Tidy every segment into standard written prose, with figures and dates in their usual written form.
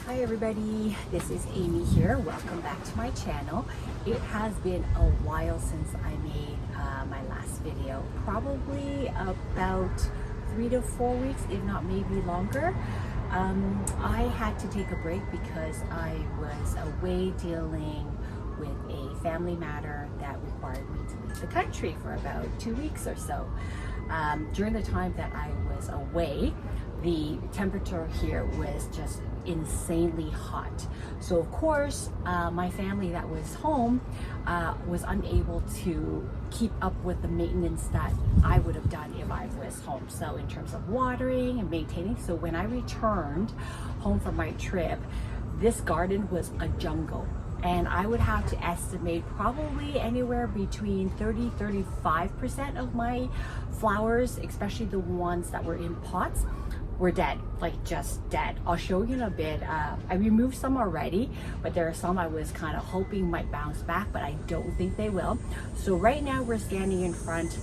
Hi everybody, this is Amy here. Welcome back to my channel. It has been a while since I made my last video, probably about 3 to 4 weeks, if not maybe longer. I had to take a break because I was away dealing with a family matter that required me to leave the country for about 2 weeks or so. During the time that I was away, the temperature here was just insanely hot. So of course, my family that was home was unable to keep up with the maintenance that I would have done if I was home. So in terms of watering and maintaining, so when I returned home from my trip, this garden was a jungle. And I would have to estimate probably anywhere between 30-35% of my flowers, especially the ones that were in pots, were dead, like just dead. I'll show you in a bit. I removed some already, but there are some I was kind of hoping might bounce back, but I don't think they will. So right now we're standing in front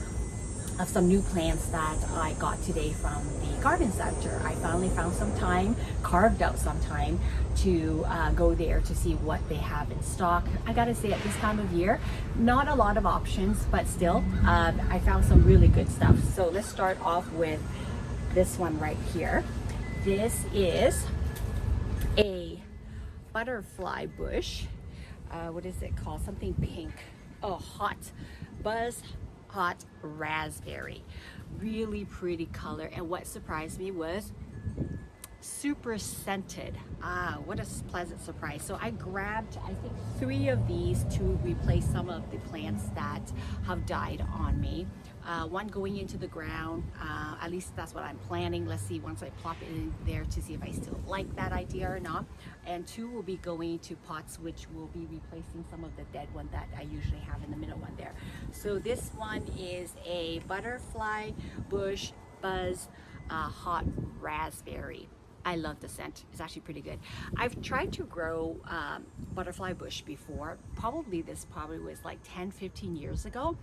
of some new plants that I got today from the garden center. I finally found some time, carved out some time to go there to see what they have in stock. I gotta say, at this time of year, not a lot of options, but still, I found some really good stuff. So let's start off with this one right here. This is a butterfly bush. What is it called? Something pink. Oh, hot raspberry. Really pretty color. And what surprised me was super scented. What a pleasant surprise. So I grabbed, I think, 3 of these to replace some of the plants that have died on me. One going into the ground, at least that's what I'm planning. Let's see once I plop it in there to see if I still like that idea or not. And 2 will be going to pots, which will be replacing some of the dead one that I usually have in the middle one there. So this one is a butterfly bush buzz hot raspberry. I love the scent. It's actually pretty good. I've tried to grow butterfly bush before. This probably was like 10-15 years ago.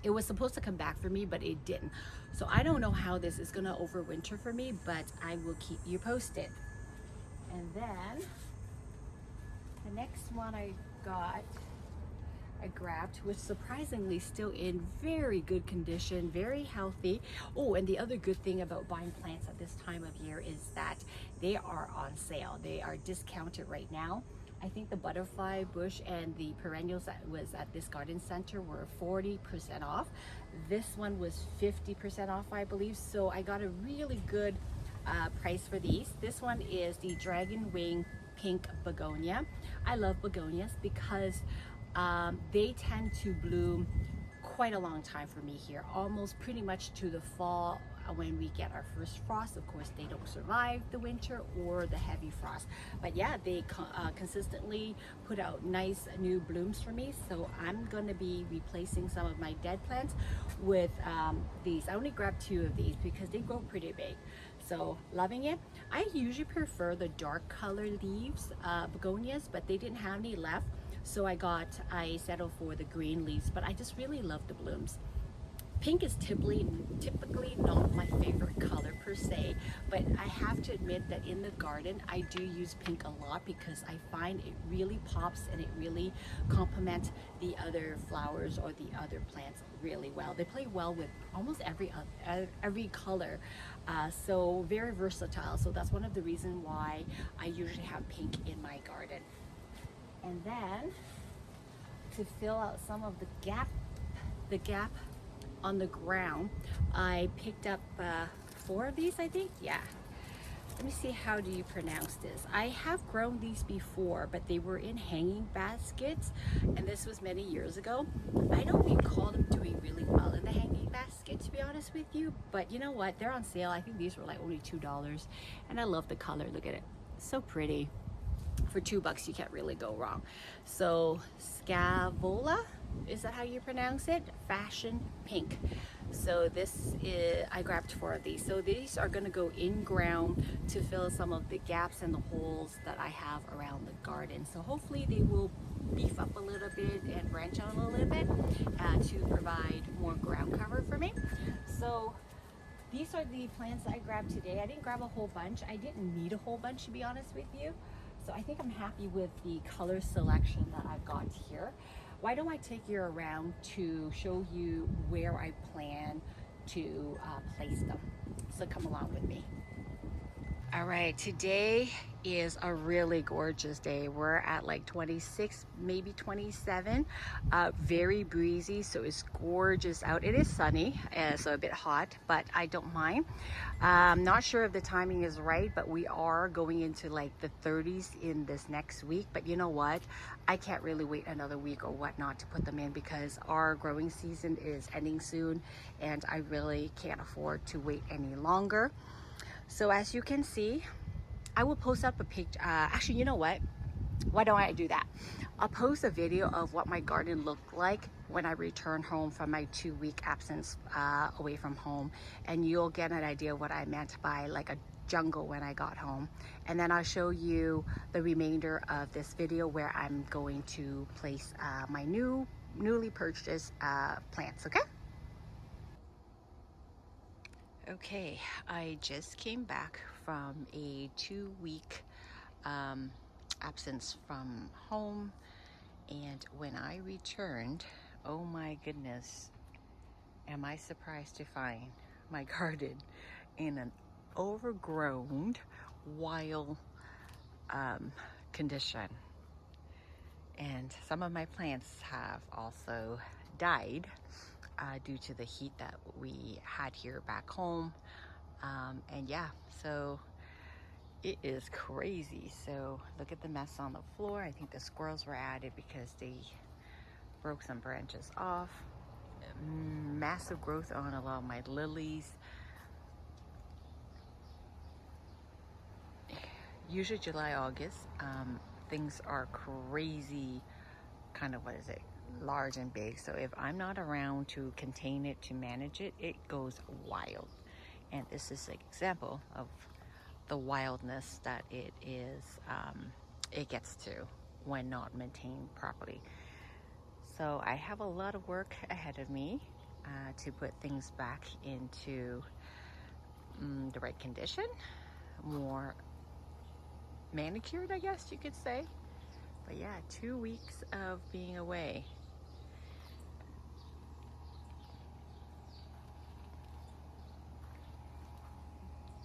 It was supposed to come back for me, but it didn't. So I don't know how this is gonna overwinter for me, but I will keep you posted. And then the next one I grabbed, which surprisingly still in very good condition, very healthy. Oh, and the other good thing about buying plants at this time of year is that they are on sale. They are discounted right now. I think the butterfly bush and the perennials that was at this garden center were 40% off. This one was 50% off, I believe. So I got a really good price for these. This one is the dragon wing pink begonia. I love begonias because they tend to bloom quite a long time for me here, almost pretty much to the fall when we get our first frost. Of course, they don't survive the winter or the heavy frost, but yeah, they consistently put out nice new blooms for me. So I'm gonna be replacing some of my dead plants with these. I only grabbed 2 of these because they grow pretty big. So loving it. I usually prefer the dark color leaves begonias, but they didn't have any left. So I settled for the green leaves, but I just really love the blooms. Pink is typically not my favorite color per se, but I have to admit that in the garden, I do use pink a lot because I find it really pops and it really complements the other flowers or the other plants really well. They play well with almost every color, so very versatile. So that's one of the reasons why I usually have pink in my garden. And then to fill out some of the gap on the ground, I picked up 4 of these, I think. Yeah. Let me see, how do you pronounce this? I have grown these before, but they were in hanging baskets, and this was many years ago. I don't recall them doing really well in the hanging basket, to be honest with you, but you know what? They're on sale. I think these were like only $2, and I love the color. Look at it. So pretty. For $2 you can't really go wrong. So Scavola, is that how you pronounce it? Fashion pink. So this is, I grabbed 4 of these. So these are going to go in ground to fill some of the gaps and the holes that I have around the garden. So hopefully they will beef up a little bit and branch out a little bit to provide more ground cover for me. So these are the plants I grabbed today. I didn't grab a whole bunch. I didn't need a whole bunch, to be honest with you. So I think I'm happy with the color selection that I've got here. Why don't I take you around to show you where I plan to place them? So come along with me. All right, today is a really gorgeous day. We're at like 26, maybe 27. Very breezy, so it's gorgeous out. It is sunny, so a bit hot, but I don't mind. Not sure if the timing is right, but we are going into like the 30s in this next week. But you know what? I can't really wait another week or whatnot to put them in because our growing season is ending soon, and I really can't afford to wait any longer. So as you can see, I will post up a picture. Actually, you know what? Why don't I do that? I'll post a video of what my garden looked like when I returned home from my 2-week absence away from home. And you'll get an idea of what I meant by like a jungle when I got home. And then I'll show you the remainder of this video where I'm going to place my newly purchased plants, okay? Okay, I just came back from a 2-week absence from home, and when I returned, oh my goodness, am I surprised to find my garden in an overgrown, wild condition. And some of my plants have also died due to the heat that we had here back home. And yeah, so it is crazy. So look at the mess on the floor. I think the squirrels were at it because they broke some branches off. Massive growth on a lot of my lilies. Usually July, August, things are crazy, kind of, what is it, large and big. So if I'm not around to contain it, to manage it, it goes wild. And this is an example of the wildness that it gets to when not maintained properly. So I have a lot of work ahead of me to put things back into the right condition, more manicured, I guess you could say. But yeah, 2 weeks of being away.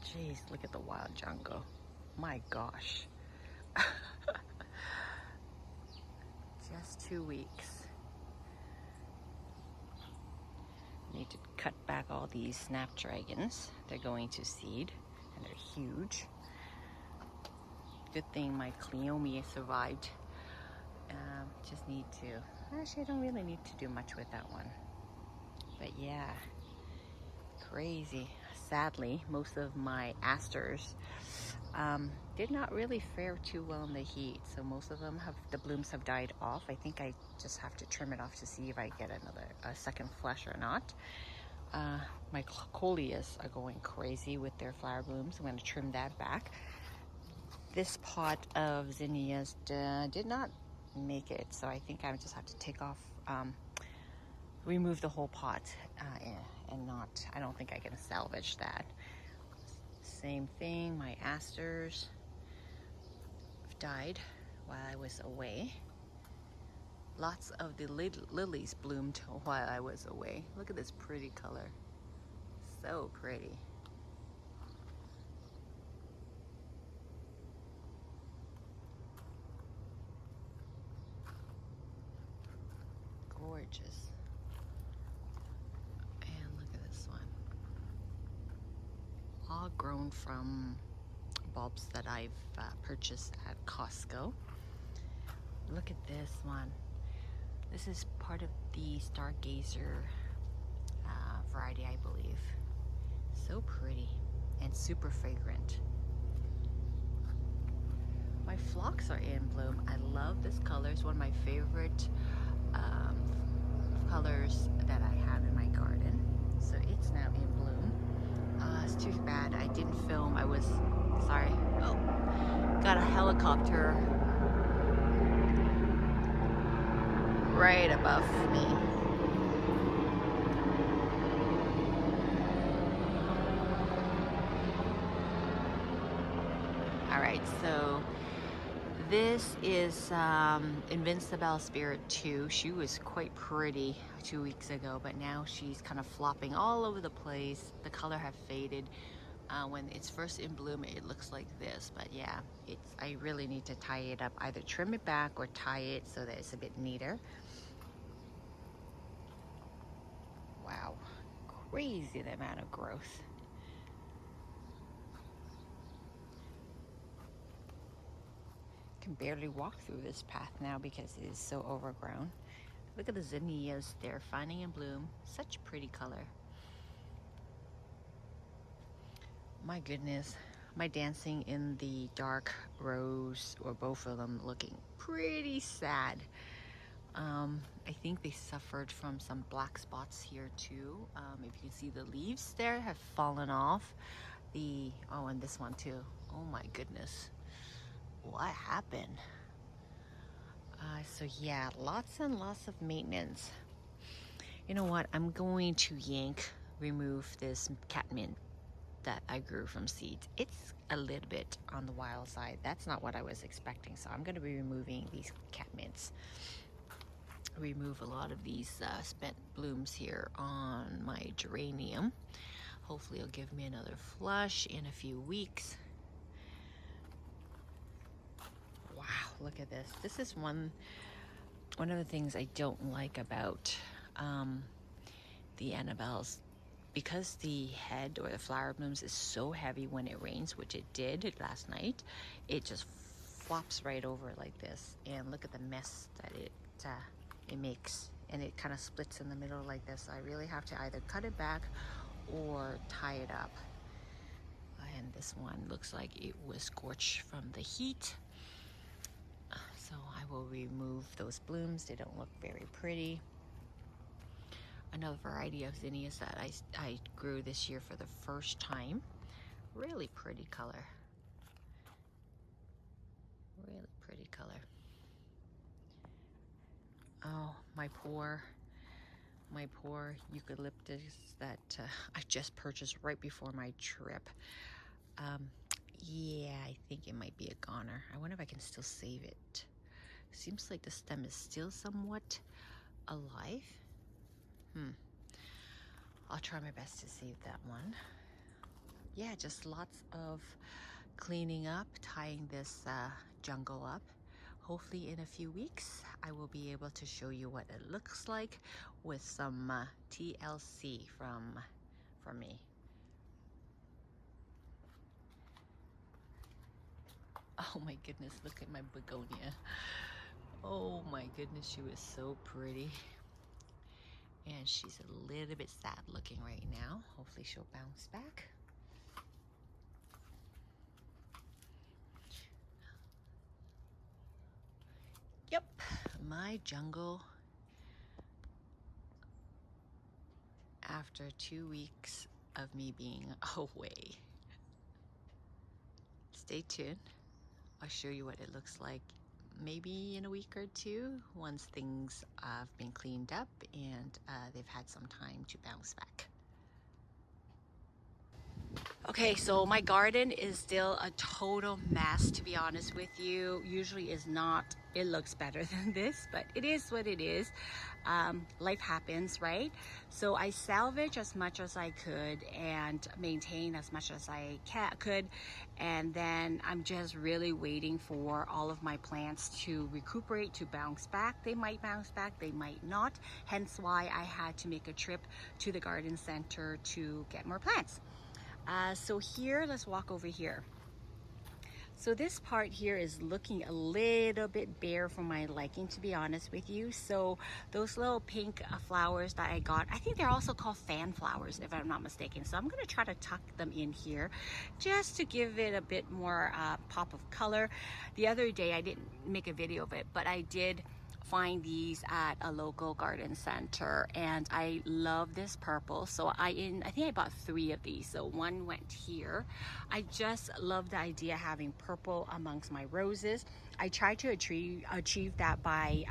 Jeez, look at the wild jungle. My gosh. Just 2 weeks. Need to cut back all these snapdragons. They're going to seed, and they're huge. Good thing my cleome survived. Just need to, actually I don't really need to do much with that one. But yeah, crazy. Sadly, most of my asters did not really fare too well in the heat. So most of them the blooms have died off. I think I just have to trim it off to see if I get a second flush or not. My coleus are going crazy with their flower blooms. I'm going to trim that back. This pot of zinnias did not make it, so I think I just have to take off, remove the whole pot, and not, I don't think I can salvage that. Same thing, my asters died while I was away. Lots of the lilies bloomed while I was away. Look at this pretty color, so pretty. Gorgeous. And look at this one. All grown from bulbs that I've purchased at Costco. Look at this one. This is part of the Stargazer variety, I believe. So pretty and super fragrant. My phlox are in bloom. I love this color. It's one of my favorite colors that I have in my garden. So it's now in bloom. It's too bad I didn't film. I was, sorry. Oh, got a helicopter right above me. All right, so This is Invincible Spirit 2. She was quite pretty 2 weeks ago, but now she's kind of flopping all over the place. The color have faded. When it's first in bloom, it looks like this, but yeah, I really need to tie it up, either trim it back or tie it so that it's a bit neater. Wow, crazy the amount of growth. Can barely walk through this path now because it is so overgrown. Look at the zinnias, they're finding in bloom. Such pretty color. My goodness, my dancing in the dark rose, or both of them, looking pretty sad. I think they suffered from some black spots here too. If you can see, the leaves there have fallen off. Oh, and this one too. Oh my goodness, what happened? So yeah, lots and lots of maintenance. You know what? I'm going to remove this catmint that I grew from seeds. It's a little bit on the wild side. That's not what I was expecting. So I'm going to be removing these catmints. Remove a lot of these spent blooms here on my geranium. Hopefully it'll give me another flush in a few weeks. Wow, look at this. This is one of the things I don't like about the Annabelles, because the head or the flower blooms is so heavy when it rains, which it did last night. It just flops right over like this, and look at the mess that it makes, and it kind of splits in the middle like this. So I really have to either cut it back or tie it up. And this one looks like it was scorched from the heat. So I will remove those blooms. They don't look very pretty. Another variety of zinnias that I grew this year for the first time. Really pretty color. Really pretty color. Oh, my poor eucalyptus that I just purchased right before my trip. Yeah, I think it might be a goner. I wonder if I can still save it. Seems like the stem is still somewhat alive. I'll try my best to save that one. Yeah, just lots of cleaning up, tying this jungle up. Hopefully in a few weeks, I will be able to show you what it looks like with some TLC from me. Oh my goodness, look at my begonia. Oh my goodness, she was so pretty. And she's a little bit sad looking right now. Hopefully she'll bounce back. Yep, my jungle after 2 weeks of me being away. Stay tuned. I'll show you what it looks like maybe in a week or two, once things have been cleaned up and they've had some time to bounce back. Okay, so my garden is still a total mess, to be honest with you. Usually is not, it looks better than this, but it is what it is. Life happens, right? So I salvage as much as I could and maintain as much as I could. And then I'm just really waiting for all of my plants to recuperate, to bounce back. They might bounce back, they might not. Hence why I had to make a trip to the garden center to get more plants. So here, let's walk over here. So this part here is looking a little bit bare for my liking, to be honest with you. So those little pink flowers that I got, I think they're also called fan flowers, if I'm not mistaken. So I'm gonna try to tuck them in here just to give it a bit more pop of color. The other day, I didn't make a video of it, but I did find these at a local garden center, and I love this purple. So I think I bought 3 of these, so one went here. I just love the idea of having purple amongst my roses. I try to achieve that by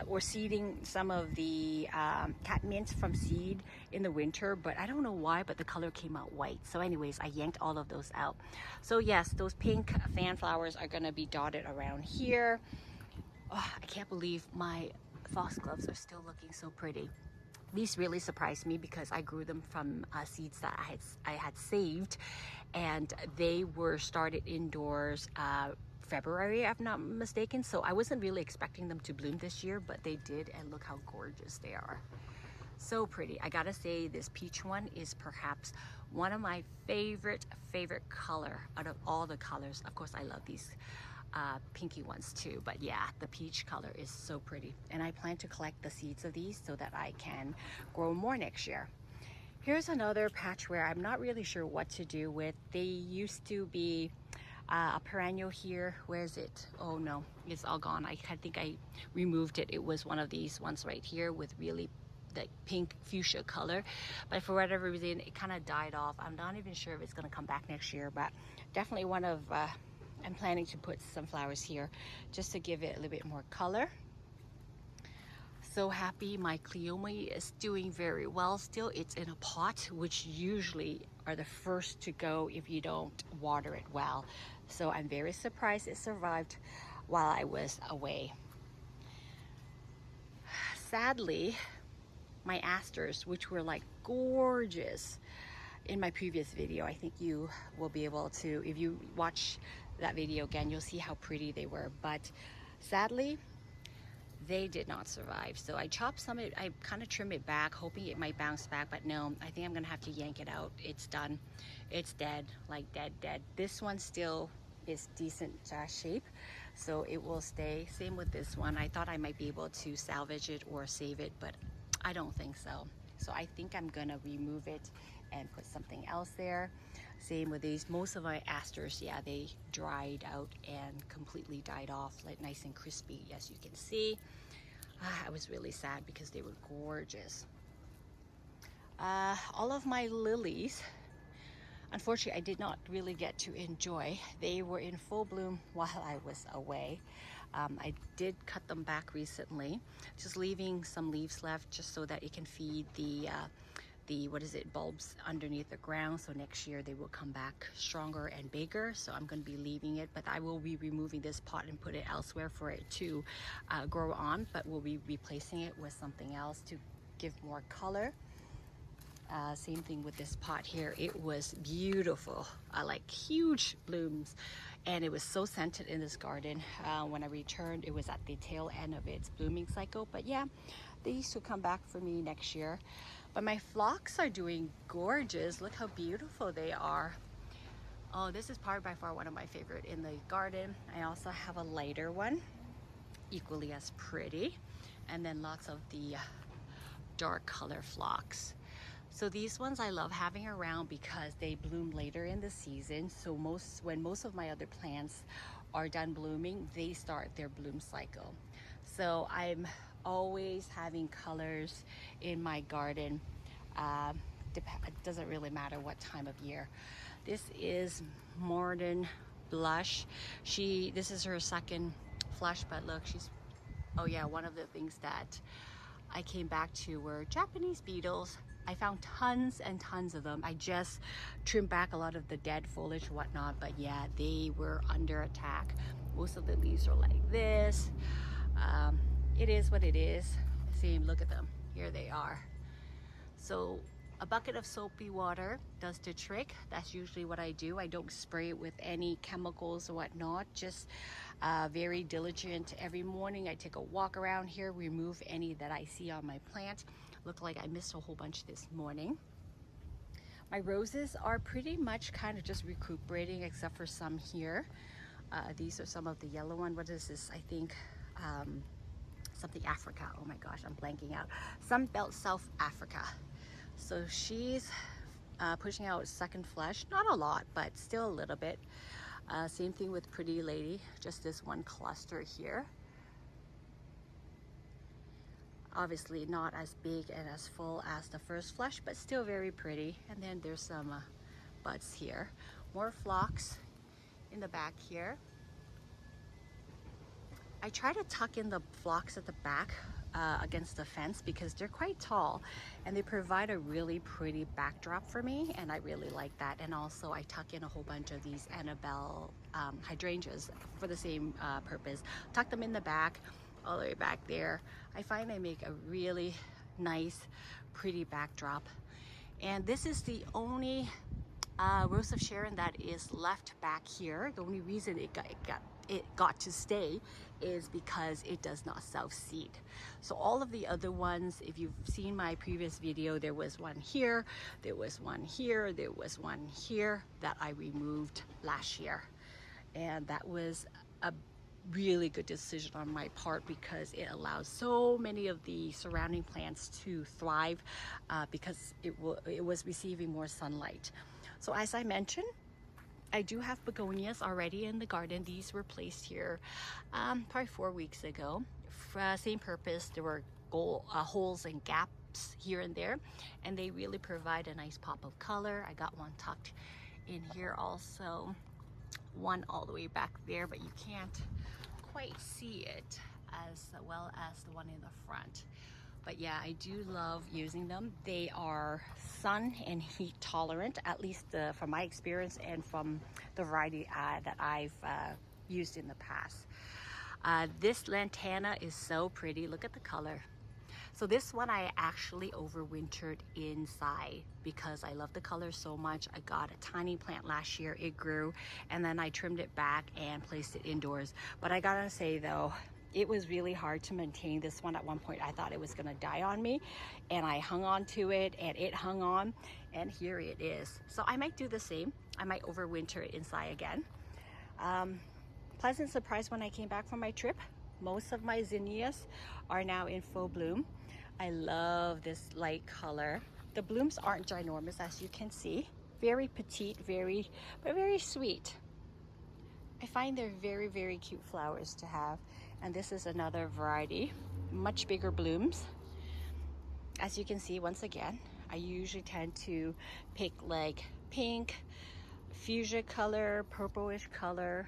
or seeding some of the catmints from seed in the winter, but I don't know why, but the color came out white. So anyways, I yanked all of those out. So yes, those pink fan flowers are gonna be dotted around here. Oh, I can't believe my foxgloves are still looking so pretty. These really surprised me because I grew them from seeds that I had saved, and they were started indoors February, if I'm not mistaken. So I wasn't really expecting them to bloom this year, but they did, and look how gorgeous they are. So pretty. I gotta say, this peach one is perhaps one of my favorite color out of all the colors. Of course, I love these pinky ones too, but yeah, the peach color is so pretty, and I plan to collect the seeds of these so that I can grow more next year. Here's another patch where I'm not really sure what to do with. They used to be a perennial here. Where is it? Oh no, it's all gone. I think I removed it. It was one of these ones right here with really the pink fuchsia color, but for whatever reason it kind of died off. I'm not even sure if it's going to come back next year, but definitely one of I'm planning to put some flowers here just to give it a little bit more color. So happy my cleome is doing very well still. It's in a pot, which usually are the first to go if you don't water it well. So I'm very surprised it survived while I was away. Sadly, my asters, which were like gorgeous in my previous video, I think you will be able to, if you watch that video again, you'll see how pretty they were, but sadly they did not survive. So I chopped some of it, I kind of trimmed it back hoping it might bounce back, but no, I think I'm gonna have to yank it out. It's done. It's dead, like dead. This one still is decent shape, so it will stay. Same with this one. I thought I might be able to salvage it or save it, but I don't think so. So I think I'm gonna remove it and put something else there. Same with these. Most of my asters, yeah, they dried out and completely died off, like nice and crispy, as you can see. I was really sad because they were gorgeous. All of my lilies, unfortunately, I did not really get to enjoy. They were in full bloom while I was away. I did cut them back recently, just leaving some leaves left just so that it can feed the what is it, bulbs underneath the ground. So next year they will come back stronger and bigger. So I'm going to be leaving it, but I will be removing this pot and put it elsewhere for it to grow on, but we'll be replacing it with something else to give more color. Same thing with this pot here. It was beautiful, like huge blooms, and it was so scented in this garden. When I returned, it was at the tail end of its blooming cycle, but yeah, these will come back for me next year. But my phlox are doing gorgeous. Look how beautiful they are. Oh, this is probably by far one of my favorite in the garden. I also have a lighter one, equally as pretty, and then lots of the dark color phlox. So these ones I love having around because they bloom later in the season. So when most of my other plants are done blooming, they start their bloom cycle. So I'm always having colors in my garden. It doesn't really matter what time of year. This is Modern Blush. This is her second flush, but look, oh yeah, one of the things that I came back to were Japanese beetles. I found tons and tons of them. I just trimmed back a lot of the dead foliage and whatnot, but yeah, they were under attack. Most of the leaves are like this. It is what it is. See, look at them. Here they are. So a bucket of soapy water does the trick. That's usually what I do. I don't spray it with any chemicals or whatnot, just very diligent. Every morning I take a walk around here, remove any that I see on my plant. Look like I missed a whole bunch this morning. My roses are pretty much kind of just recuperating, except for some here. These are some of the yellow one. What is this? I think something Africa. Oh my gosh, I'm blanking out. Sunbelt South Africa. So she's pushing out second flush, not a lot, but still a little bit. Same thing with Pretty Lady, just this one cluster here. Obviously not as big and as full as the first flush, but still very pretty. And then there's some buds here. More phlox in the back here. I try to tuck in the phlox at the back against the fence because they're quite tall and they provide a really pretty backdrop for me, and I really like that. And also I tuck in a whole bunch of these Annabelle hydrangeas for the same purpose. Tuck them in the back, all the way back there. I find they make a really nice, pretty backdrop. And this is the only Rose of Sharon that is left back here. The only reason it got to stay is because it does not self-seed. So all of the other ones, if you've seen my previous video, there was one here, there was one here, there was one here that I removed last year. And that was a really good decision on my part because it allows so many of the surrounding plants to thrive because it was receiving more sunlight. So as I mentioned, I do have begonias already in the garden. These were placed here probably 4 weeks ago. For same purpose, there were holes and gaps here and there, and they really provide a nice pop of color. I got one tucked in here also, one all the way back there, but you can't quite see it as well as the one in the front. But yeah, I do love using them. They are sun and heat tolerant, at least from my experience and from the variety that I've used in the past. This lantana is so pretty. Look at the color. So this one I actually overwintered inside because I love the color so much. I got a tiny plant last year, it grew, and then I trimmed it back and placed it indoors. But I gotta say though, it was really hard to maintain this one. At one point I thought it was gonna die on me, and I hung on to it and it hung on, and here it is. So I might do the same. I might overwinter it inside again. Pleasant surprise when I came back from my trip. Most of my zinnias are now in full bloom. I love this light color. The blooms aren't ginormous, as you can see. Very petite, but very sweet. I find they're very, very cute flowers to have. And this is another variety, much bigger blooms. As you can see, once again, I usually tend to pick like pink, fuchsia color, purplish color.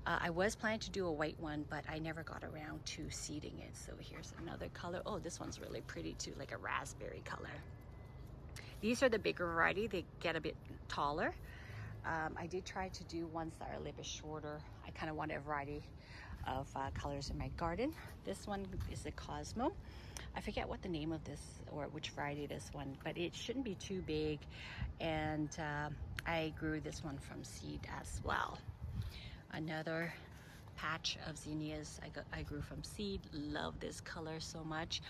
I was planning to do a white one, but I never got around to seeding it. So here's another color. Oh, this one's really pretty too, like a raspberry color. These are the bigger variety. They get a bit taller. I did try to do ones that are a little bit shorter. I kind of wanted a variety of colors in my garden. This one is a Cosmo. I forget what the name of this or which variety this one, but it shouldn't be too big. And I grew this one from seed as well. Another patch of zinnias I grew from seed. Love this color so much.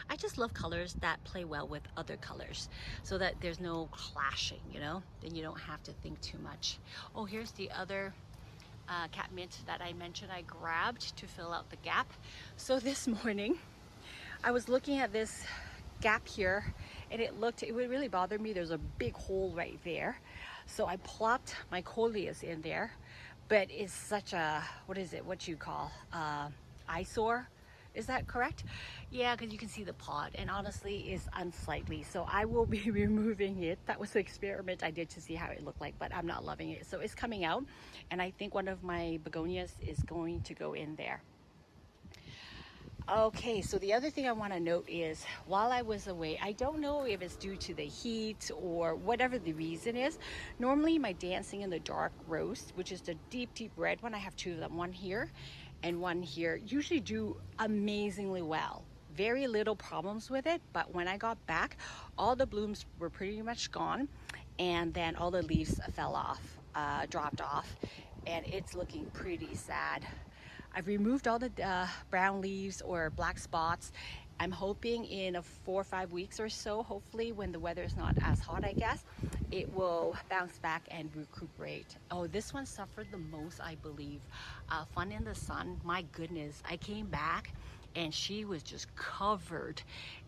I just love colors that play well with other colors so that there's no clashing, you know? Then you don't have to think too much. Oh, here's the other catmint that I mentioned I grabbed to fill out the gap. So this morning I was looking at this gap here and it would really bother me. There's a big hole right there. So I plopped my coleus in there, but it's such a, what you call, eyesore. Is that correct? Yeah, because you can see the pod, and honestly it's unsightly. So I will be removing it. That was the experiment I did to see how it looked like, but I'm not loving it. So it's coming out, and I think one of my begonias is going to go in there. Okay, so the other thing I want to note is while I was away, I don't know if it's due to the heat or whatever the reason is. Normally my Dancing in the Dark rose, which is the deep, deep red one, I have two of them, one here and one here, usually do amazingly well. Very little problems with it, but when I got back, all the blooms were pretty much gone, and then all the leaves fell off, dropped off, and it's looking pretty sad. I've removed all the brown leaves or black spots. I'm hoping in 4 or 5 weeks or so, hopefully when the weather is not as hot, I guess, it will bounce back and recuperate. Oh, this one suffered the most, I believe. Fun in the Sun, my goodness. I came back and she was just covered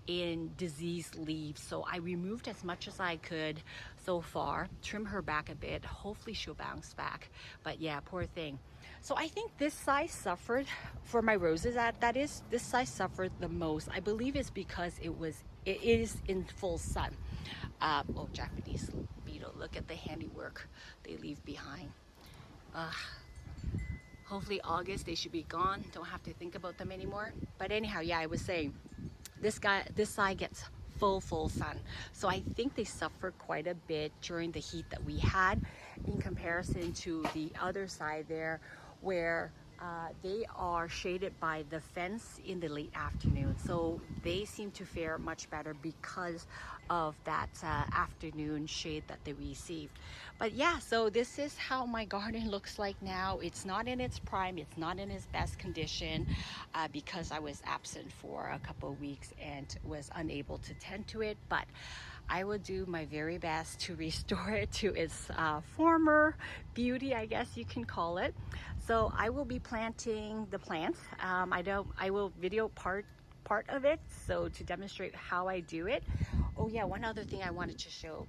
in diseased leaves. So I removed as much as I could so far, trim her back a bit. Hopefully she'll bounce back. But yeah, poor thing. So I think this size suffered, for my roses that is, this size suffered the most. I believe it's because it is in full sun. Oh, Japanese beetle, look at the handiwork they leave behind. Hopefully August they should be gone. Don't have to think about them anymore. But anyhow, yeah, I was saying this side gets full sun. So I think they suffer quite a bit during the heat that we had in comparison to the other side there where they are shaded by the fence in the late afternoon. So they seem to fare much better because of that afternoon shade that they received. But yeah, so this is how my garden looks like now. It's not in its prime, it's not in its best condition because I was absent for a couple of weeks and was unable to tend to it, but I will do my very best to restore it to its former beauty, I guess you can call it. So I will be planting the plants. I will video part of it, so to demonstrate how I do it. Oh yeah, one other thing I wanted to show.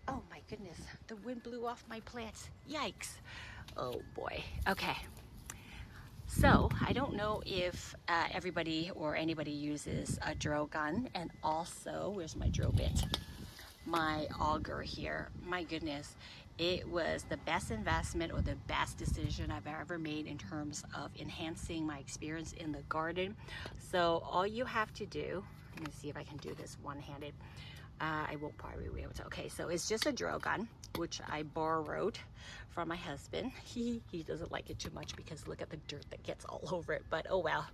Oh my goodness, the wind blew off my plants. Yikes. Oh boy. Okay. So I don't know if everybody or anybody uses a drill gun, and also, where's my drill bit? My auger here. My goodness, it was the best investment or the best decision I've ever made in terms of enhancing my experience in the garden. So all you have to do, let me see if I can do this one-handed. I won't probably be able to. Okay, so it's just a drill gun, which I borrowed from my husband. He doesn't like it too much because look at the dirt that gets all over it, but oh well.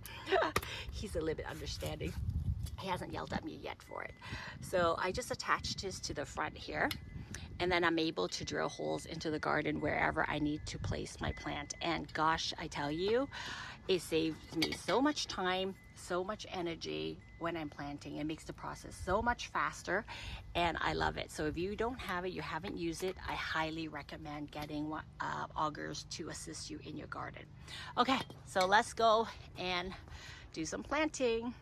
He's a little bit understanding. He hasn't yelled at me yet for it. So I just attached this to the front here, and then I'm able to drill holes into the garden wherever I need to place my plant. And gosh, I tell you, it saves me so much time, so much energy when I'm planting. It makes the process so much faster, and I love it. So if you don't have it, you haven't used it, I highly recommend getting augers to assist you in your garden. Okay, so let's go and do some planting.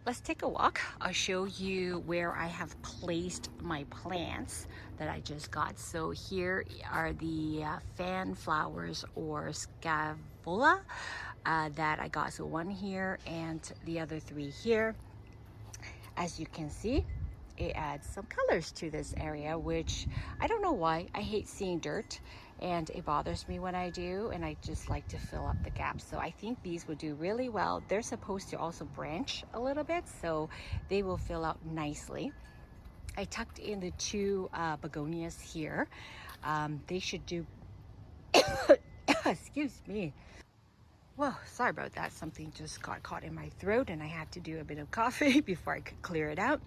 Let's take a walk. I'll show you where I have placed my plants that I just got. So here are the fan flowers or scaevola that I got. So one here and the other three here. As you can see, it adds some colors to this area, which I don't know why. I hate seeing dirt and it bothers me when I do, and I just like to fill up the gaps. So I think these would do really well. They're supposed to also branch a little bit, so they will fill out nicely. I tucked in the two begonias here. They should do, excuse me. Whoa, sorry about that. Something just got caught in my throat and I had to do a bit of coffee before I could clear it out.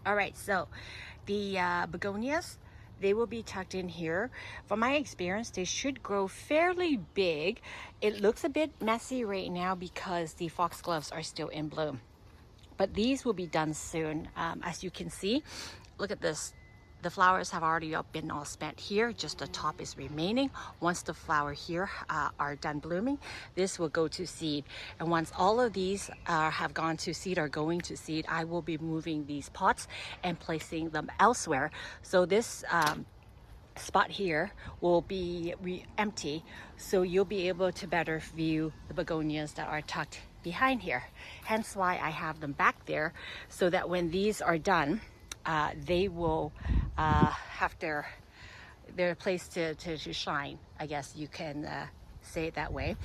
All right, so the begonias, they will be tucked in here. From my experience, they should grow fairly big. It looks a bit messy right now because the foxgloves are still in bloom, but these will be done soon. As you can see, look at this. The flowers have already been all spent here, just the top is remaining. Once the flower here are done blooming, this will go to seed. And once all of these have gone to seed or going to seed, I will be moving these pots and placing them elsewhere. So this spot here will be empty, so you'll be able to better view the begonias that are tucked behind here. Hence why I have them back there, so that when these are done, they will have their place to shine, I guess you can say it that way.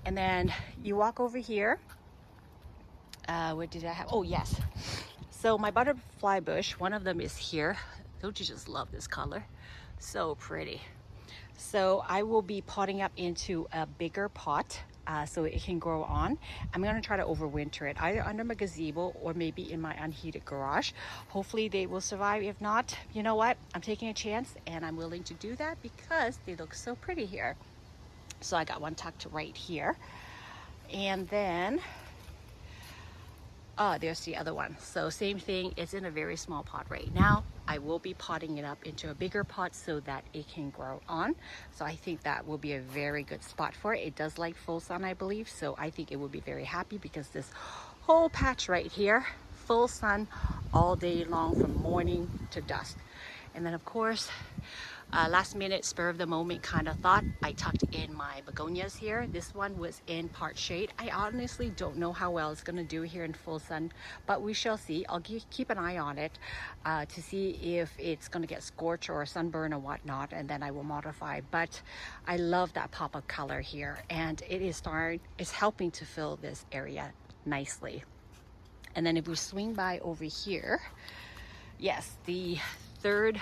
And then you walk over here. What did I have? Oh yes, so my butterfly bush, one of them is here. Don't you just love this color? So pretty. So I will be potting up into a bigger pot so it can grow on. I'm going to try to overwinter it either under my gazebo or maybe in my unheated garage. Hopefully they will survive. If not, you know what? I'm taking a chance and I'm willing to do that because they look so pretty here. So I got one tucked right here. And then there's the other one. So same thing, it's in a very small pot right now. I will be potting it up into a bigger pot so that it can grow on. So I think that will be a very good spot for it. It does like full sun, I believe. So I think it will be very happy because this whole patch right here, full sun all day long from morning to dusk. And then of course, Last minute, spur of the moment kind of thought, I tucked in my begonias here. This one was in part shade. I honestly don't know how well it's going to do here in full sun, but we shall see. I'll keep an eye on it to see if it's going to get scorch or sunburn or whatnot, and then I will modify. But I love that pop of color here, and it's helping to fill this area nicely. And then if we swing by over here, yes, the third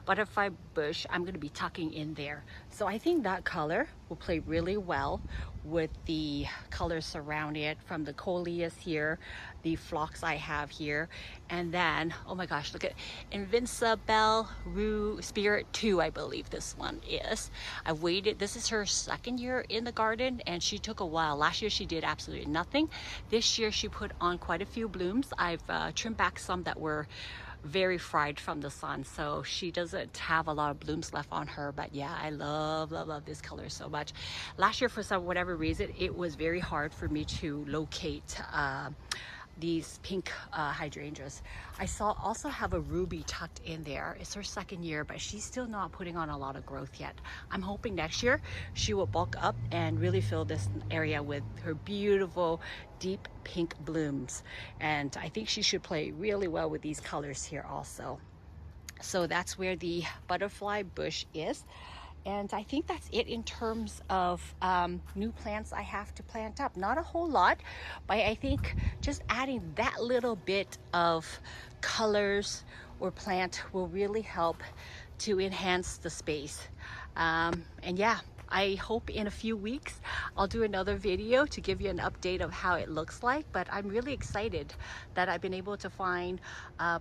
butterfly bush I'm going to be tucking in there. So I think that color will play really well with the colors surrounding it, from the coleus here, the phlox I have here, and then, oh my gosh, look at Invincible Rue Spirit 2, I believe this one is. I've waited, this is her second year in the garden, and she took a while. Last year she did absolutely nothing. This year she put on quite a few blooms. I've trimmed back some that were very fried from the sun, so she doesn't have a lot of blooms left on her. But yeah, I love this color so much. Last year, for whatever reason, it was very hard for me to locate these pink hydrangeas. I also have a ruby tucked in there. It's her second year, but she's still not putting on a lot of growth yet. I'm hoping next year she will bulk up and really fill this area with her beautiful deep pink blooms, and I think she should play really well with these colors here also. So that's where the butterfly bush is. And I think that's it in terms of new plants I have to plant up. Not a whole lot, but I think just adding that little bit of colors or plant will really help to enhance the space. And yeah, I hope in a few weeks I'll do another video to give you an update of how it looks like. But I'm really excited that I've been able to find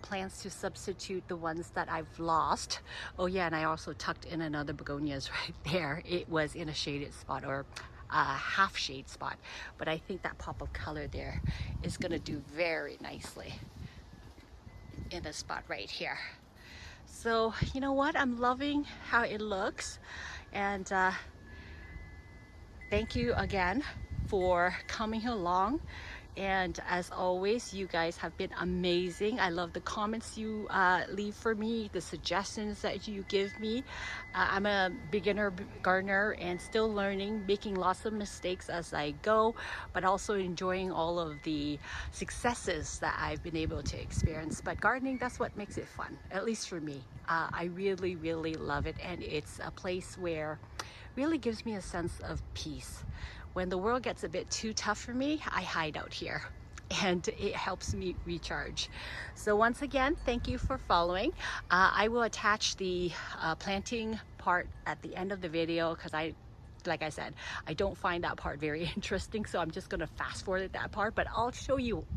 plants to substitute the ones that I've lost. Oh yeah, and I also tucked in another begonias right there. It was in a shaded spot, or half shade spot, but I think that pop of color there is going to do very nicely in the spot right here. So you know what, I'm loving how it looks, and thank you again for coming along. And as always, you guys have been amazing. I love the comments you leave for me, the suggestions that you give me. I'm a beginner gardener and still learning, making lots of mistakes as I go, but also enjoying all of the successes that I've been able to experience. But gardening, that's what makes it fun, at least for me. I really love it, and it's a place where really gives me a sense of peace. When the world gets a bit too tough for me, I hide out here, and it helps me recharge. So once again, thank you for following. I will attach the planting part at the end of the video, because like I said, I don't find that part very interesting, so I'm just going to fast forward that part, but I'll show you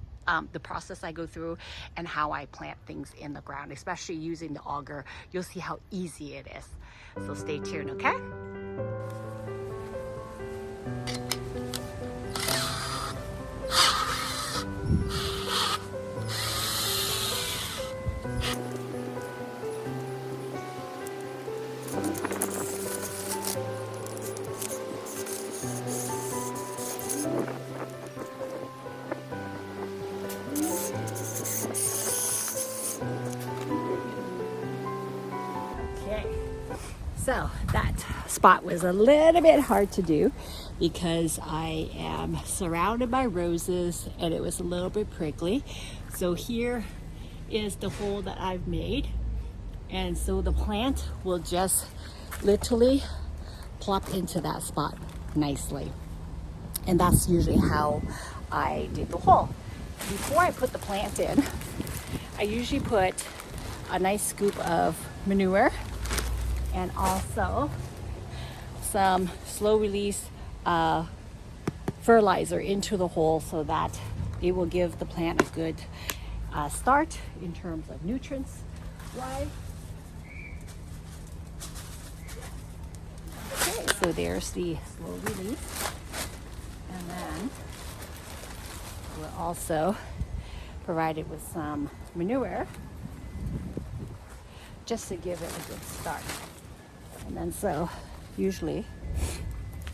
the process I go through and how I plant things in the ground, especially using the auger. You'll see how easy it is. So stay tuned, okay? So that spot was a little bit hard to do because I am surrounded by roses and it was a little bit prickly. So here is the hole that I've made, and so the plant will just literally plop into that spot nicely. And that's usually how I did the hole. Before I put the plant in, I usually put a nice scoop of manure and also some slow release fertilizer into the hole, so that it will give the plant a good start in terms of nutrients wise. Okay, so there's the slow release, and then we'll also provide it with some manure just to give it a good start. And then so usually,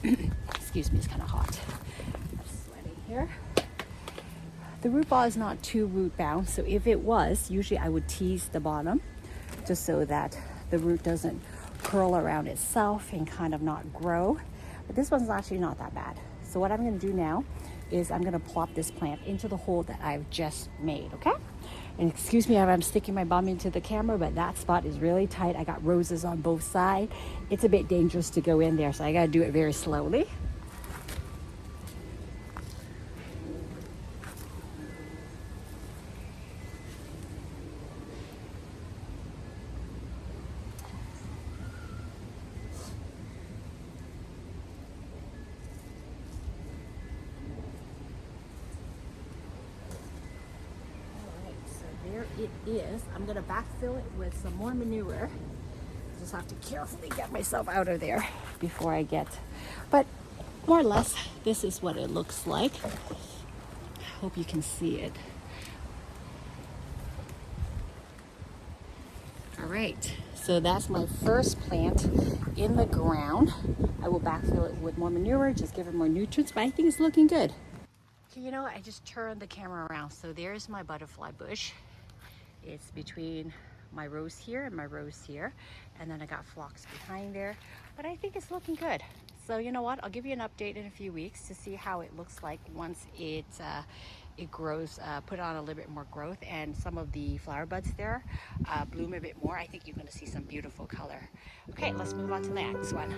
excuse me, it's kind of hot. I'm sweating here. The root ball is not too root bound, so if it was, usually I would tease the bottom just so that the root doesn't curl around itself and kind of not grow. But this one's actually not that bad. So what I'm going to do now is I'm going to plop this plant into the hole that I've just made, okay? And excuse me if I'm sticking my bum into the camera, but that spot is really tight. I got roses on both sides. It's a bit dangerous to go in there, so I got to do it very slowly. There it is. I'm going to backfill it with some more manure. Just have to carefully get myself out of there before I get, but more or less this is what it looks like. Hope you can see it. All right, so that's my first plant in the ground. I will backfill it with more manure, just give it more nutrients, but I think it's looking good. Okay, you know what? I just turned the camera around. So there's my butterfly bush. It's between my rose here and my rose here, and then I got phlox behind there, but I think it's looking good. So you know what, I'll give you an update in a few weeks to see how it looks like once it grows, put on a little bit more growth, and some of the flower buds there bloom a bit more. I think you're going to see some beautiful color. Okay, let's move on to the next one.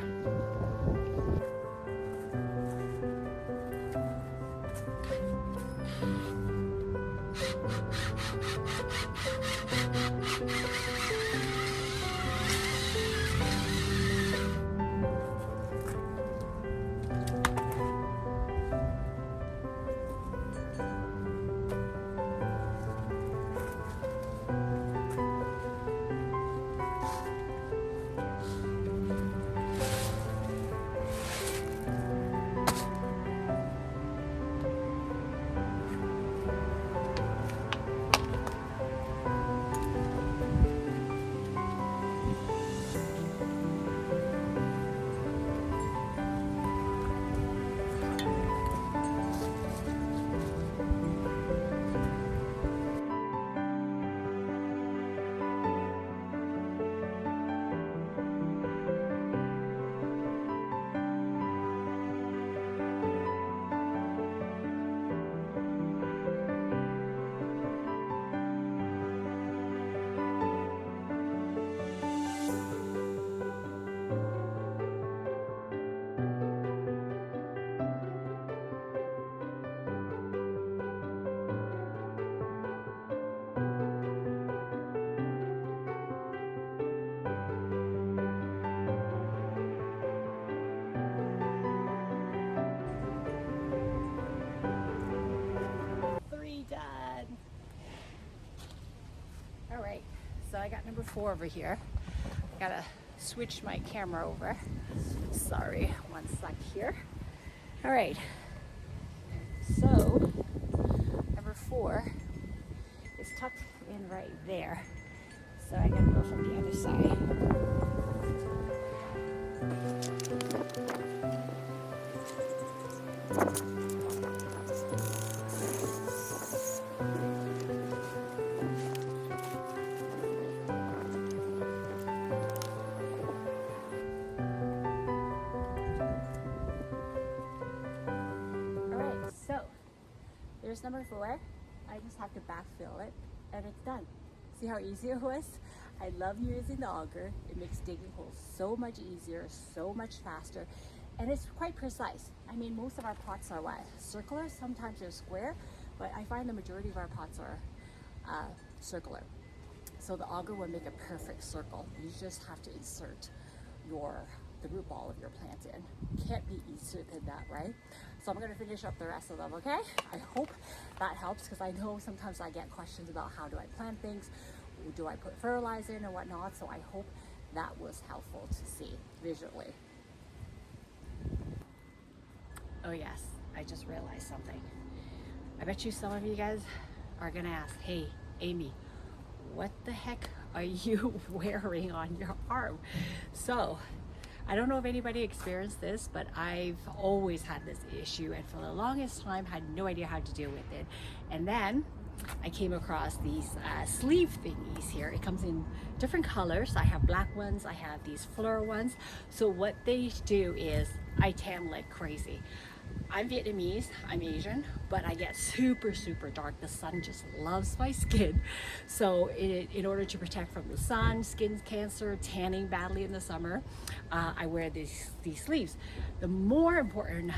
All right, so I got number 4 over here. I gotta switch my camera over. Sorry, one sec here. All right, so number 4 is tucked in right there. So I gotta go from the other side. There's number 4. I just have to backfill it and it's done. See how easy it was? I love using the auger. It makes digging holes so much easier, so much faster, and it's quite precise. I mean, most of our pots are what? Circular, sometimes they're square, but I find the majority of our pots are circular. So the auger will make a perfect circle. You just have to insert the root ball of your plant in. Can't be easier than that, right? So I'm gonna finish up the rest of them, okay? I hope that helps, because I know sometimes I get questions about how do I plant things, do I put fertilizer in and whatnot, so I hope that was helpful to see visually. Oh yes, I just realized something. I bet you some of you guys are gonna ask, hey, Amy, what the heck are you wearing on your arm? So, I don't know if anybody experienced this, but I've always had this issue, and for the longest time had no idea how to deal with it. And then I came across these sleeve thingies here. It comes in different colors. I have black ones, I have these floral ones. So what they do is I tan like crazy. I'm Vietnamese, I'm Asian, but I get super dark. The sun just loves my skin. So in order to protect from the sun, skin cancer, tanning badly in the summer, I wear these sleeves. The more important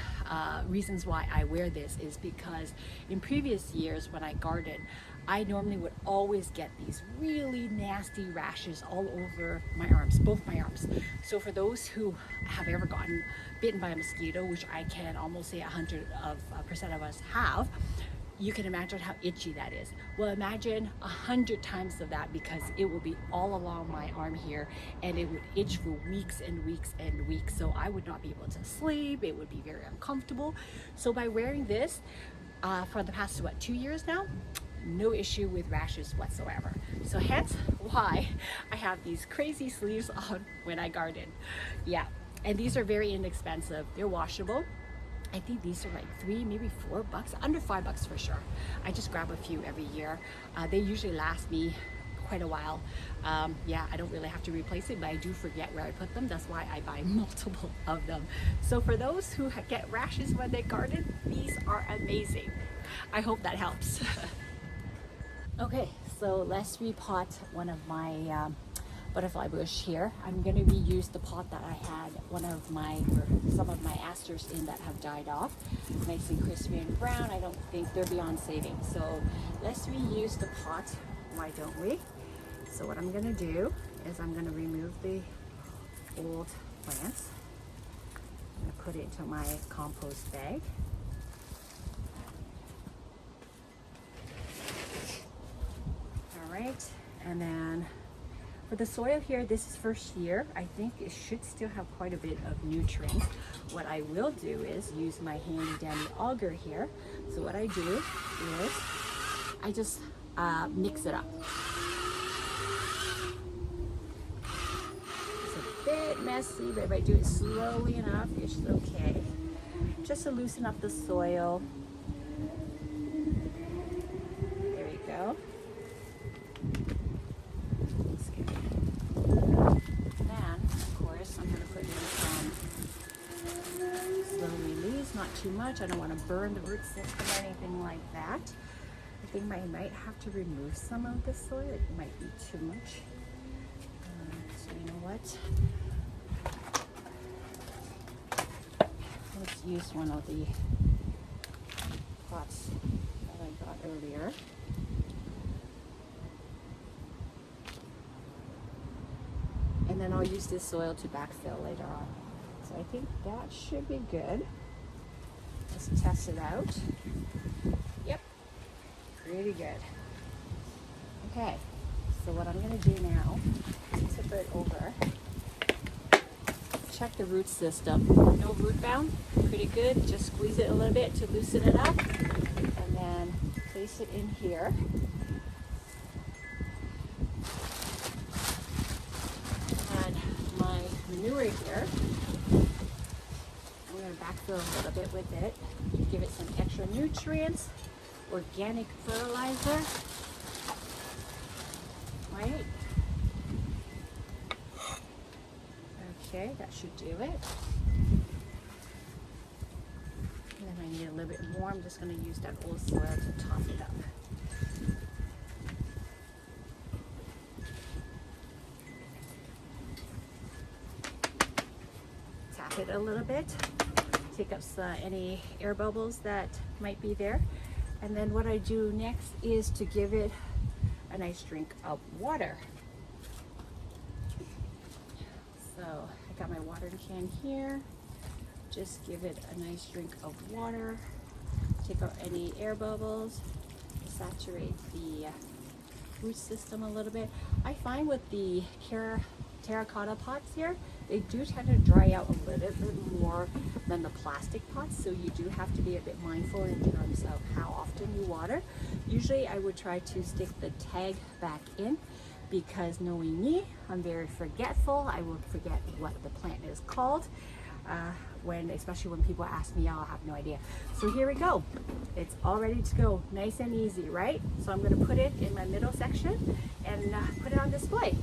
reasons why I wear this is because in previous years when I garden, I normally would always get these really nasty rashes all over my arms, both my arms. So for those who have ever gotten bitten by a mosquito, which I can almost say 100% of us have, you can imagine how itchy that is. Well, imagine 100 times of that, because it will be all along my arm here and it would itch for weeks and weeks and weeks. So I would not be able to sleep. It would be very uncomfortable. So by wearing this for the past, 2 years now, no issue with rashes whatsoever. So hence why I have these crazy sleeves on when I garden. Yeah, and these are very inexpensive. They're washable. I think these are like $3, maybe $4, under $5 for sure. I just grab a few every year. They usually last me quite a while. Yeah, I don't really have to replace it, but I do forget where I put them. That's why I buy multiple of them. So for those who get rashes when they garden, these are amazing. I hope that helps. Okay, so let's repot one of my butterfly bush here. I'm going to reuse the pot that I had some of my asters in that have died off. Nice and crispy and brown. I don't think they're beyond saving. So let's reuse the pot, why don't we? So what I'm going to do is I'm going to remove the old plants. I'm going to put it into my compost bag. Right, and then for the soil here, this is first year. I think it should still have quite a bit of nutrients. What I will do is use my handy dandy auger here. So what I do is I just mix it up. It's a bit messy, but if I do it slowly enough, it's okay. Just to loosen up the soil. There we go. Not too much. I don't want to burn the root system or anything like that. I think I might have to remove some of the soil. It might be too much. So you know what? Let's use one of the pots that I got earlier. And then I'll use this soil to backfill later on. So I think that should be good. Let's test it out. Yep, pretty good. Okay, so what I'm going to do now is tip it over. Check the root system. No root bound, pretty good. Just squeeze it a little bit to loosen it up, and then place it in here. And my manure here, I'm going to backfill a little bit with it, give it some extra nutrients, organic fertilizer, right? Okay, that should do it. And then I need a little bit more. I'm just going to use that old soil to top it up. Tap it a little bit. Take up any air bubbles that might be there. And then what I do next is to give it a nice drink of water. So I got my watering can here. Just give it a nice drink of water. Take out any air bubbles. Saturate the root system a little bit. I find with the terracotta pots here, they do tend to dry out a little bit more than the plastic pots, so you do have to be a bit mindful in terms of how often you water. Usually I would try to stick the tag back in, because knowing me, I'm very forgetful. I will forget what the plant is called. especially when people ask me, I'll have no idea. So here we go. It's all ready to go. Nice and easy, right? So I'm going to put it in my middle section and put it on display.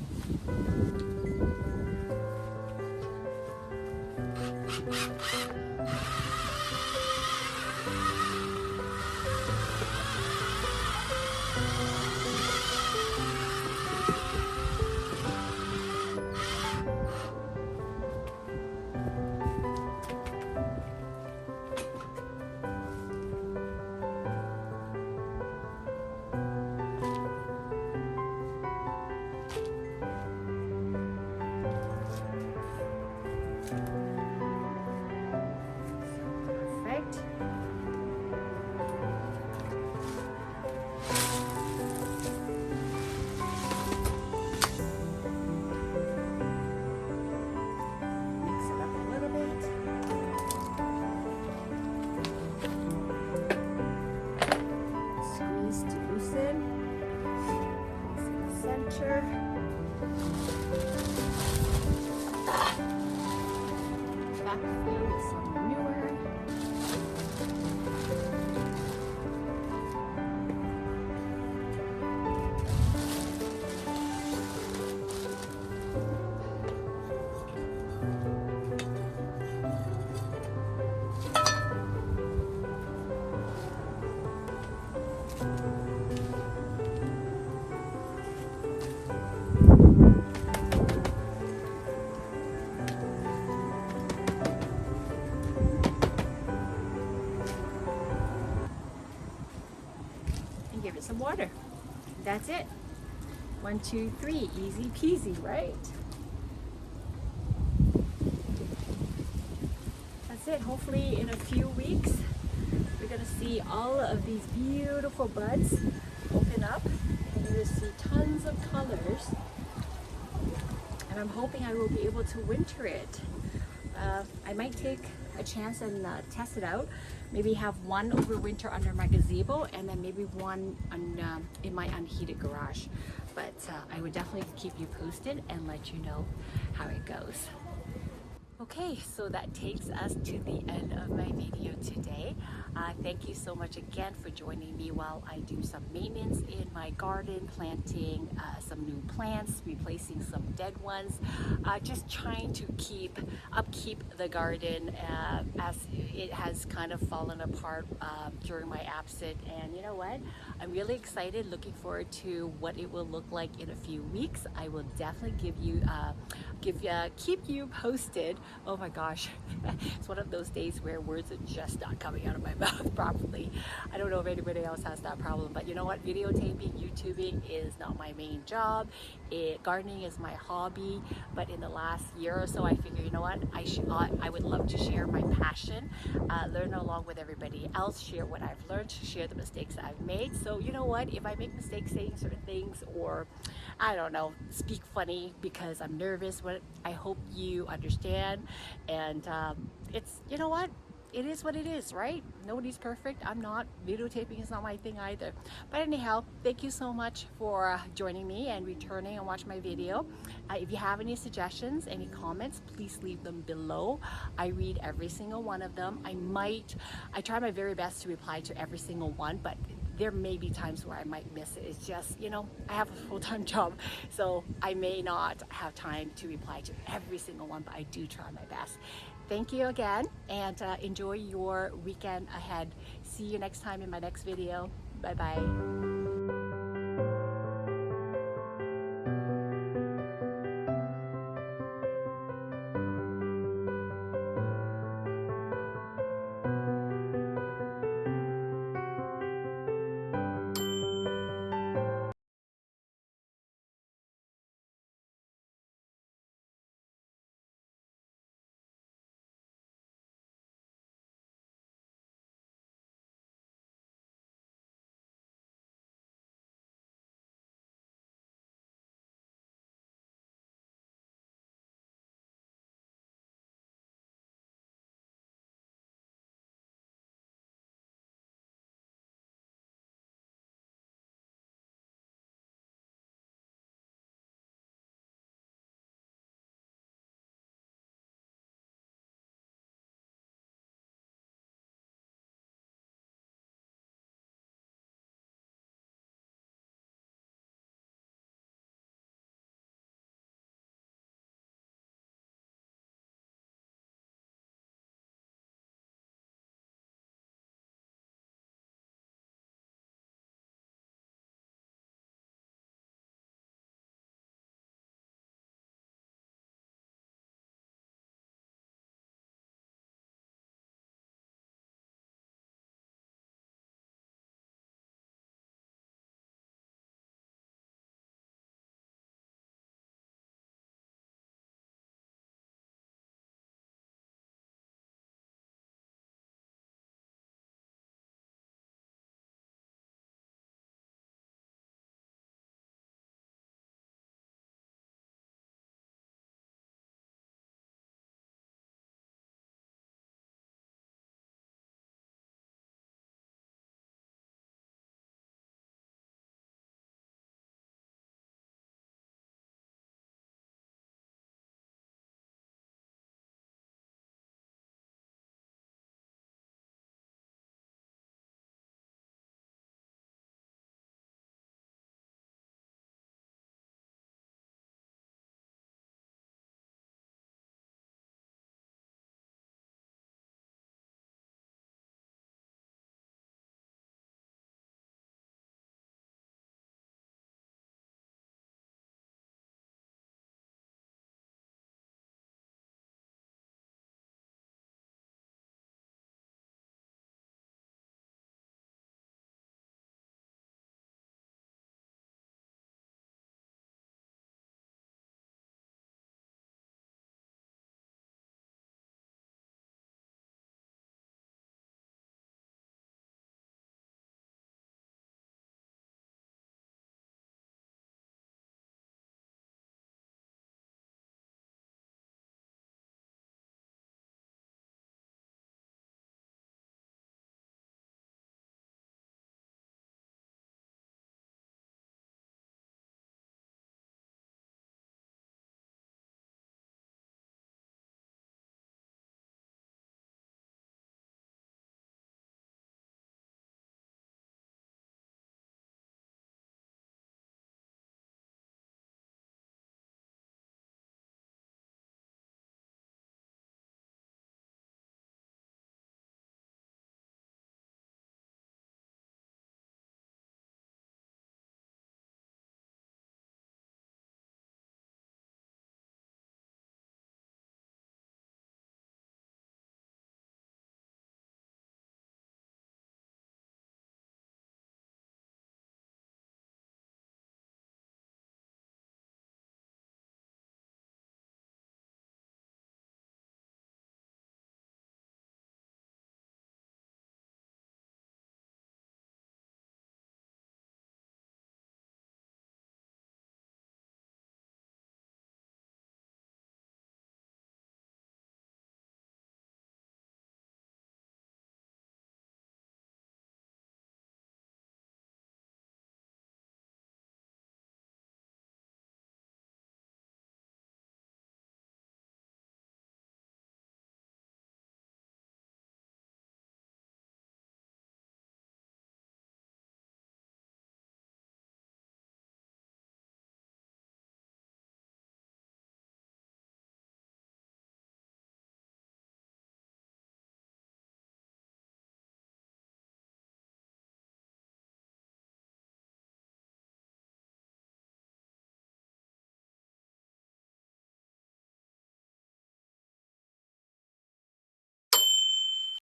Perfect. Mix it up a little bit. Squeeze to loosen. Place in the center. Backfill with some manure. And give it some water. That's it. 1, 2, 3, easy peasy, right? That's it. Hopefully in a few weeks, we're gonna see all of these beautiful buds open up, and you're gonna see tons of colors. And I'm hoping I will be able to winter it. I might take a chance and test it out. Maybe have one over winter under my gazebo, and then maybe one on, in my unheated garage. But I would definitely keep you posted and let you know how it goes. Okay, so that takes us to the end of my video today. Thank you so much again for joining me while I do some maintenance in my garden, planting some new plants, replacing some dead ones, just trying to upkeep the garden as it has kind of fallen apart during my absence. And you know what? I'm really excited, looking forward to what it will look like in a few weeks. I will definitely keep you posted. Oh my gosh, it's one of those days where words are just not coming out of my mouth properly. I don't know if anybody else has that problem, but you know what? Videotaping, YouTubing is not my main job. Gardening is my hobby, but in the last year or so, I figured, you know what? I would love to share my passion, learn along with everybody else, share what I've learned, share the mistakes I've made. So you know what? If I make mistakes saying certain things, or I don't know, speak funny because I'm nervous, I hope you understand. And it's, you know what? It is what it is, right? Nobody's perfect. I'm not. Videotaping is not my thing either. But anyhow, thank you so much for joining me and returning and watching my video. If you have any suggestions, any comments, please leave them below. I read every single one of them. I try my very best to reply to every single one, but there may be times where I might miss it. It's just, you know, I have a full-time job, so I may not have time to reply to every single one, but I do try my best. Thank you again, and enjoy your weekend ahead. See you next time in my next video. Bye-bye.